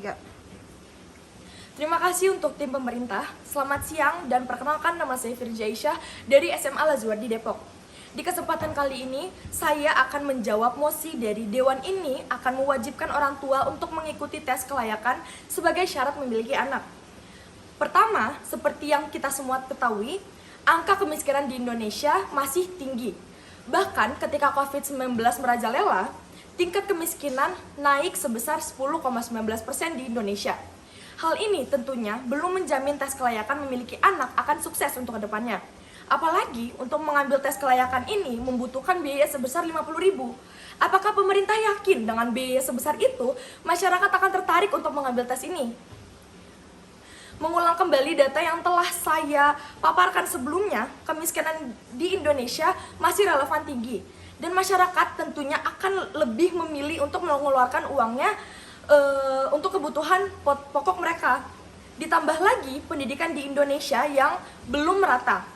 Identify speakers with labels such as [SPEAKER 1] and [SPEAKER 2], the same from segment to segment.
[SPEAKER 1] Ya. Terima kasih untuk tim pemerintah. Selamat siang dan perkenalkan, nama saya Firja Aisyah dari SMA Lazuardi Depok. Di kesempatan kali ini, saya akan menjawab mosi dari Dewan ini akan mewajibkan orang tua untuk mengikuti tes kelayakan sebagai syarat memiliki anak. Pertama, seperti yang kita semua ketahui, angka kemiskinan di Indonesia masih tinggi. Bahkan ketika COVID-19 merajalela, tingkat kemiskinan naik sebesar 10,19% di Indonesia. Hal ini tentunya belum menjamin tes kelayakan memiliki anak akan sukses untuk kedepannya. Apalagi untuk mengambil tes kelayakan ini membutuhkan biaya sebesar 50.000. Apakah pemerintah yakin dengan biaya sebesar itu masyarakat akan tertarik untuk mengambil tes ini? Mengulang kembali data yang telah saya paparkan sebelumnya, kemiskinan di Indonesia masih relevan tinggi. Dan masyarakat tentunya akan lebih memilih untuk mengeluarkan uangnya untuk kebutuhan pokok mereka. Ditambah lagi pendidikan di Indonesia yang belum merata.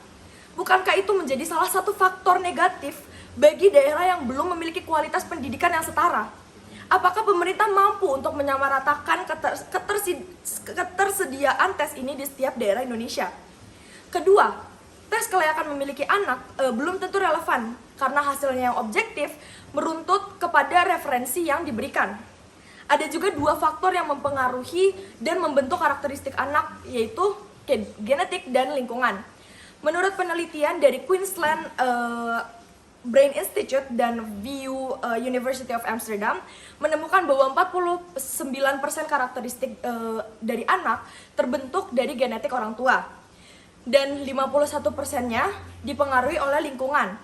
[SPEAKER 1] Bukankah itu menjadi salah satu faktor negatif bagi daerah yang belum memiliki kualitas pendidikan yang setara? Apakah pemerintah mampu untuk menyamaratakan ketersediaan tes ini di setiap daerah Indonesia? Kedua, tes kelayakan memiliki anak belum tentu relevan karena hasilnya yang objektif meruntut kepada referensi yang diberikan. Ada juga dua faktor yang mempengaruhi dan membentuk karakteristik anak, yaitu genetik dan lingkungan. Menurut penelitian dari Queensland Brain Institute dan VU University of Amsterdam menemukan bahwa 49% karakteristik dari anak terbentuk dari genetik orang tua dan 51%-nya dipengaruhi oleh lingkungan.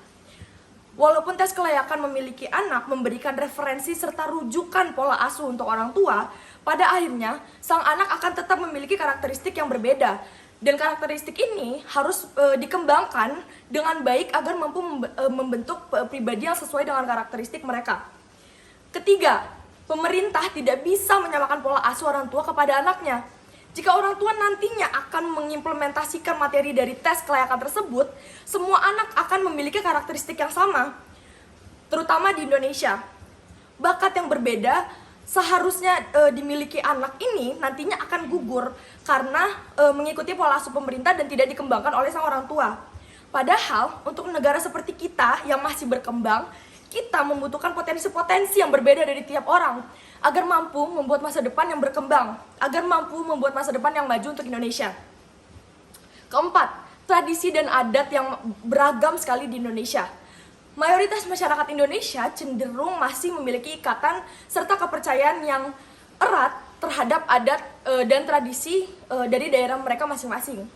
[SPEAKER 1] Walaupun tes kelayakan memiliki anak memberikan referensi serta rujukan pola asuh untuk orang tua, pada akhirnya sang anak akan tetap memiliki karakteristik yang berbeda. Dan karakteristik ini harus dikembangkan dengan baik agar mampu membentuk pribadi yang sesuai dengan karakteristik mereka. Ketiga, pemerintah tidak bisa menyamakan pola asuh orang tua kepada anaknya. Jika orang tua nantinya akan mengimplementasikan materi dari tes kelayakan tersebut, semua anak akan memiliki karakteristik yang sama, terutama di Indonesia. Bakat yang berbeda seharusnya dimiliki anak ini nantinya akan gugur karena mengikuti pola asuh pemerintah dan tidak dikembangkan oleh sang orang tua. Padahal untuk negara seperti kita yang masih berkembang, kita membutuhkan potensi-potensi yang berbeda dari tiap orang agar mampu membuat masa depan yang berkembang, agar mampu membuat masa depan yang maju untuk Indonesia. Keempat, tradisi dan adat yang beragam sekali di Indonesia. Mayoritas masyarakat Indonesia cenderung masih memiliki ikatan serta kepercayaan yang erat terhadap adat dan tradisi dari daerah mereka masing-masing.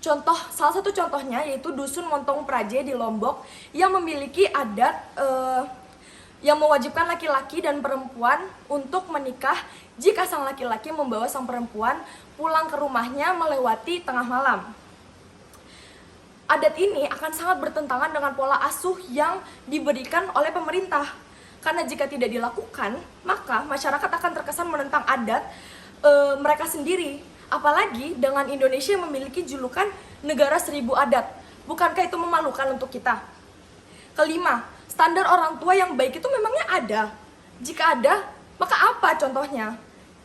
[SPEAKER 1] Salah satu contohnya yaitu Dusun Montong Praje di Lombok yang memiliki adat yang mewajibkan laki-laki dan perempuan untuk menikah jika sang laki-laki membawa sang perempuan pulang ke rumahnya melewati tengah malam. Adat ini akan sangat bertentangan dengan pola asuh yang diberikan oleh pemerintah. Karena jika tidak dilakukan, maka masyarakat akan terkesan menentang adat mereka sendiri. Apalagi dengan Indonesia yang memiliki julukan negara 1000 adat. Bukankah itu memalukan untuk kita? Kelima, standar orang tua yang baik itu memangnya ada? Jika ada, maka apa contohnya?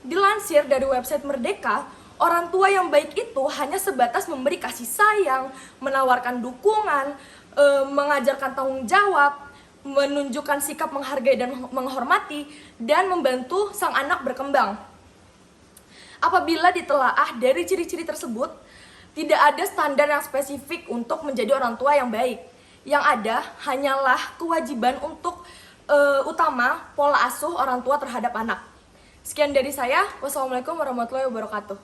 [SPEAKER 1] Dilansir dari website Merdeka, orang tua yang baik itu hanya sebatas memberi kasih sayang, menawarkan dukungan, mengajarkan tanggung jawab, menunjukkan sikap menghargai dan menghormati, dan membantu sang anak berkembang. Apabila ditelaah dari ciri-ciri tersebut, tidak ada standar yang spesifik untuk menjadi orang tua yang baik. Yang ada hanyalah kewajiban untuk utama pola asuh orang tua terhadap anak. Sekian dari saya. Wassalamualaikum warahmatullahi wabarakatuh.